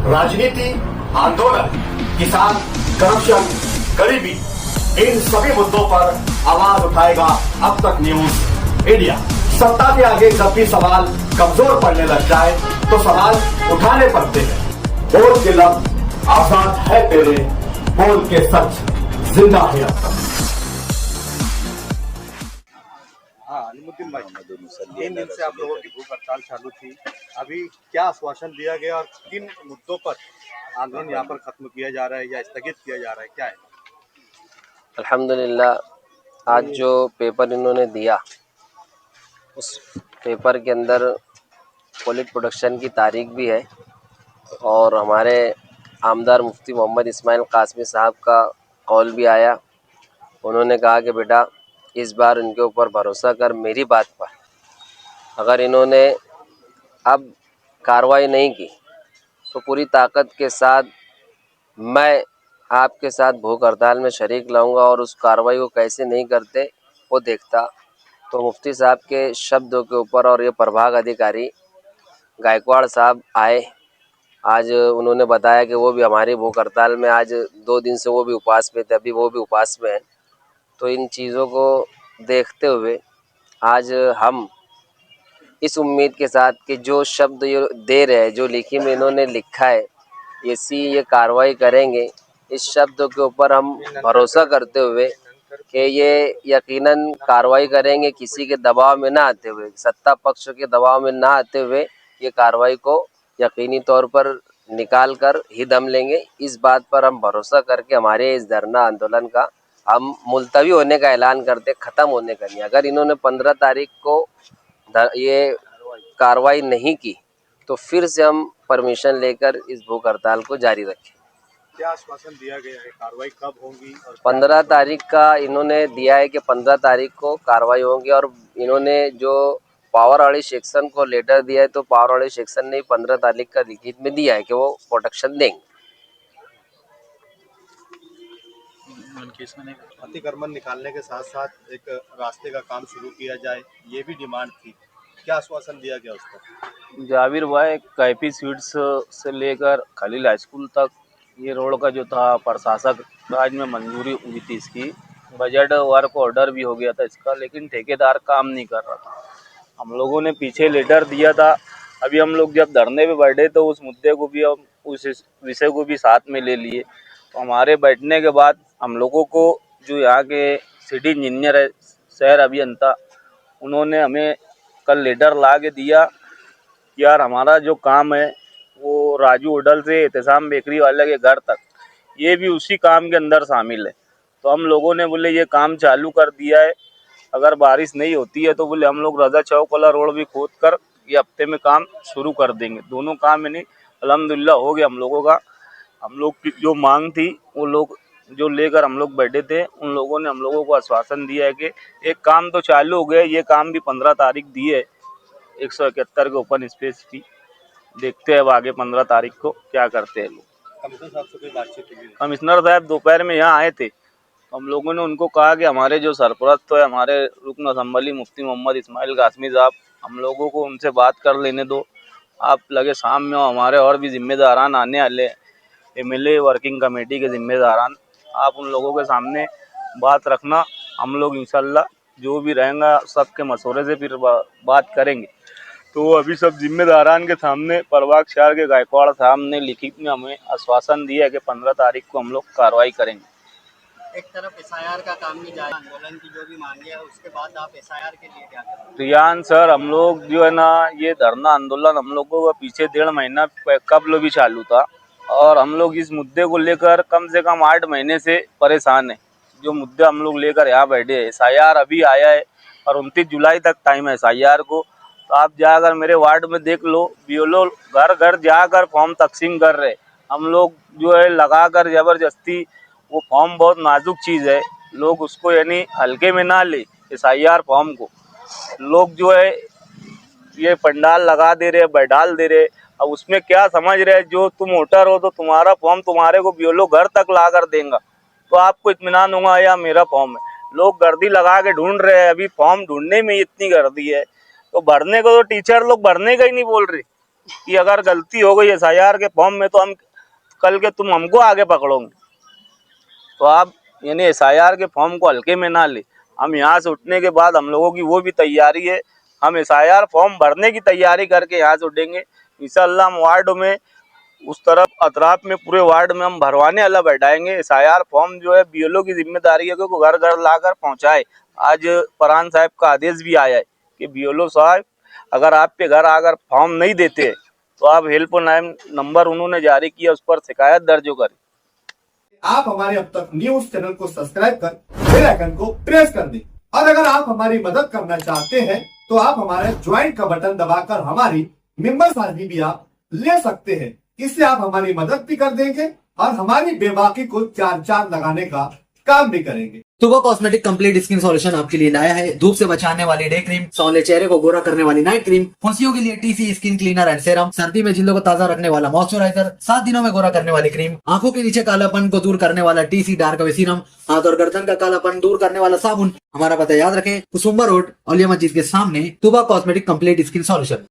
राजनीति, आंदोलन, किसान, करप्शन, गरीबी, इन सभी मुद्दों पर आवाज उठाएगा अब तक न्यूज इंडिया। सत्ता के आगे जब भी सवाल कमजोर पड़ने लग जाए तो सवाल उठाने पड़ते हैं। बोल के लफ्ज आजाद है तेरे, बोल के सच जिंदा है अब तक। हाँ, अलीमुद्दीन भाई, 3 दिन से आप लोगों की भूख हड़ताल चालू थी। अभी क्या आश्वासन दिया गया और किन मुद्दों पर आंदोलन यहाँ पर खत्म किया जा रहा है या स्थगित किया जा रहा है, क्या है? अल्हम्दुलिल्लाह, आज जो पेपर इन्होंने दिया उस पेपर के अंदर पॉलिट प्रोडक्शन की तारीख भी है और हमारे आमदार मुफ्ती मोहम्मद इस्माइल कासमी साहब का कौल भी आया। उन्होंने कहा कि बेटा इस बार इनके ऊपर भरोसा कर मेरी बात पर। अगर इन्होंने अब कार्रवाई नहीं की तो पूरी ताकत के साथ मैं आपके साथ भूख हड़ताल में शरीक लाऊंगा और उस कार्रवाई को कैसे नहीं करते वो देखता। तो मुफ्ती साहब के शब्दों के ऊपर और ये प्रभाग अधिकारी गायकवाड़ साहब आए। आज उन्होंने बताया कि वो भी हमारी भूख हड़ताल में आज 2 दिन से वो भी उपवास में थे, अभी वो भी उपवास में हैं। तो इन चीज़ों को देखते हुए आज हम इस उम्मीद के साथ कि जो शब्द ये दे रहे हैं, जो लिखी में इन्होंने लिखा है, ये कार्रवाई करेंगे, इस शब्द के ऊपर हम भरोसा करते हुए कि ये यकीनन कार्रवाई करेंगे, किसी के दबाव में ना आते हुए, सत्ता पक्ष के दबाव में ना आते हुए ये कार्रवाई को यकीनी तौर पर निकाल कर ही दम लेंगे। इस बात पर हम भरोसा करके हमारे इस धरना आंदोलन का हम मुलतवी होने का ऐलान करते, ख़त्म होने का नहीं। अगर इन्होंने 15 तारीख को ये कार्रवाई नहीं की तो फिर से हम परमिशन लेकर इस भूख हड़ताल को जारी रखें। क्या आश्वासन दिया गया है, कार्रवाई कब होगी? और 15 तारीख का इन्होंने दिया है कि 15 तारीख को कार्रवाई होगी और इन्होंने जो पावर वाली सेक्शन को लेटर दिया है तो पावर वाली सेक्शन ने 15 तारीख का लिखित में दिया है कि वो प्रोटेक्शन देंगे। अतिक्रमण निकालने के साथ साथ एक रास्ते का काम शुरू किया जाए, ये भी डिमांड थी। क्या आश्वासन दिया गया उस पर? जाबिर भाई, कैफी स्वीट्स से लेकर खलील हाई स्कूल तक ये रोड का जो था प्रशासक राज में मंजूरी हुई थी, इसकी बजट वर्क ऑर्डर भी हो गया था इसका, लेकिन ठेकेदार काम नहीं कर रहा था। हम लोगों ने पीछे लेटर दिया था। अभी हम लोग जब धरने पे बैठे तो उस मुद्दे को भी, हम उस विषय को भी साथ में ले लिए। तो हमारे बैठने के बाद हम लोगों को जो यहाँ के सिटी इंजीनियर है, शहर अभियंता, उन्होंने हमें कल लेटर ला के दिया कि यार हमारा जो काम है वो राजू होटल से एहतसाम बेकरी वाले के घर तक, ये भी उसी काम के अंदर शामिल है। तो हम लोगों ने बोले ये काम चालू कर दिया है, अगर बारिश नहीं होती है तो बोले हम लोग रजा चौक वाला रोड भी खोद कर ये हफ्ते में काम शुरू कर देंगे। दोनों काम यानी अल्हम्दुलिल्लाह हो गया हम लोगों का। हम लोग की जो मांग थी वो लोग जो लेकर हम लोग बैठे थे, उन लोगों ने हम लोगों को आश्वासन दिया है कि एक काम तो चालू हो गया, ये काम भी 15 तारीख दी है 171 के ओपन स्पेस की। देखते हैं अब आगे 15 तारीख को क्या करते हैं लोग। कमिश्नर साहब से कोई बातचीत हुई? कमिश्नर साहब दोपहर में यहाँ आए थे, हम लोगों ने उनको कहा कि हमारे जो सरपरस्त तो है, हमारे रुकन असम्बली मुफ्ती मोहम्मद इस्माइल कासमी साहब, हम लोगों को उनसे बात कर लेने दो। आप लगे शाम में हो, हमारे और भी जिम्मेदारान आने वाले, MLA वर्किंग कमेटी के जिम्मेदारान, आप उन लोगों के सामने बात रखना। हम लोग इंशाल्लाह जो भी रहेगा सबके मशवरे से फिर बात करेंगे। तो अभी सब जिम्मेदारान के सामने प्रभाग 4 के गायकवाड़ साहब ने लिखित में हमें आश्वासन दिया है कि 15 तारीख को हम लोग कार्रवाई करेंगे। एक तरफ SIR का काम नहीं जाए, आंदोलन की जो भी मांगे है उसके बाद आप SIR के लिए क्या करें? रियान सर, हम लोग जो है ना, ये धरना आंदोलन हम लोगों का पीछे 1.5 महीना कबल भी चालू था और हम लोग इस मुद्दे को लेकर कम से कम 8 महीने से परेशान हैं। जो मुद्दे हम लोग लेकर यहाँ बैठे हैं, SIR अभी आया है और 29 जुलाई तक टाइम है SIR को। तो आप जाकर मेरे वार्ड में देख लो, BLO घर घर जाकर फॉर्म तकसीम कर रहे। हम लोग जो है लगाकर ज़बरदस्ती, वो फॉर्म बहुत नाजुक चीज़ है, लोग उसको यानी हल्के में ना ले। SIR फॉर्म को लोग जो है ये पंडाल लगा दे रहे, बैठाल दे रहे। अब उसमें क्या समझ रहे हैं, जो तुम वोटर हो तो तुम्हारा फॉर्म तुम्हारे को BLO घर तक ला कर देगा तो आपको इत्मीनान होगा या मेरा फॉर्म है। लोग गर्दी लगा के ढूंढ रहे हैं, अभी फॉर्म ढूंढने में इतनी गर्दी है तो भरने को तो टीचर लोग भरने का ही नहीं बोल रहे। कि अगर गलती हो गई SIR के फॉर्म में तो हम कल के तुम हमको आगे पकड़ोगे। तो आप यानी SIR के फॉर्म को हल्के में ना ले। हम यहाँ से उठने के बाद हम लोगों की वो भी तैयारी है, हम SIR फॉर्म भरने की तैयारी करके यहाँ से उठेंगे इंशाल्लाह। हम वार्ड में उस तरफ अतराफ में पूरे वार्ड में हम भरवाने वाला बैठाएंगे। SIR फॉर्म जो है BLO की जिम्मेदारी है कि वो घर घर लाकर पहुँचाए। आज प्रधान साहब का आदेश भी आया है कि BLO साहब अगर आपके घर आकर फॉर्म नहीं देते तो आप हेल्पलाइन नंबर उन्होंने जारी किया, उस पर शिकायत दर्ज करें। आप हमारे अब तक न्यूज चैनल को सब्सक्राइब कर बेल आइकन को प्रेस कर दें। और अगर आप हमारी मदद करना चाहते हैं तो आप हमारे ज्वाइन का बटन दबाकर हमारी मेंबर साझी भी आप ले सकते हैं। इससे आप हमारी मदद भी कर देंगे और हमारी बेबाकी को चार लगाने का काम भी करेंगे। तुबा कॉस्मेटिक कंप्लीट स्किन सॉल्यूशन आपके लिए लाया है धूप से बचाने वाली डे क्रीम, सौंले चेहरे को गोरा करने वाली नाइट क्रीम, फुंसियों के लिए TC skin cleaner and serum, सर्दी में जिल्दों को ताजा रखने वाला मॉइस्चराइजर, 7 दिनों में गोरा करने वाली क्रीम, आंखों के नीचे कालापन को दूर करने वाला TC डार्क वे सीरम, हाथ और गर्दन का कालापन दूर करने वाला साबुन। हमारा पता याद रखें, कुसुम्बा रोड, औलिया मस्जिद के सामने, तुबा कॉस्मेटिक कंप्लीट स्किन सॉल्यूशन।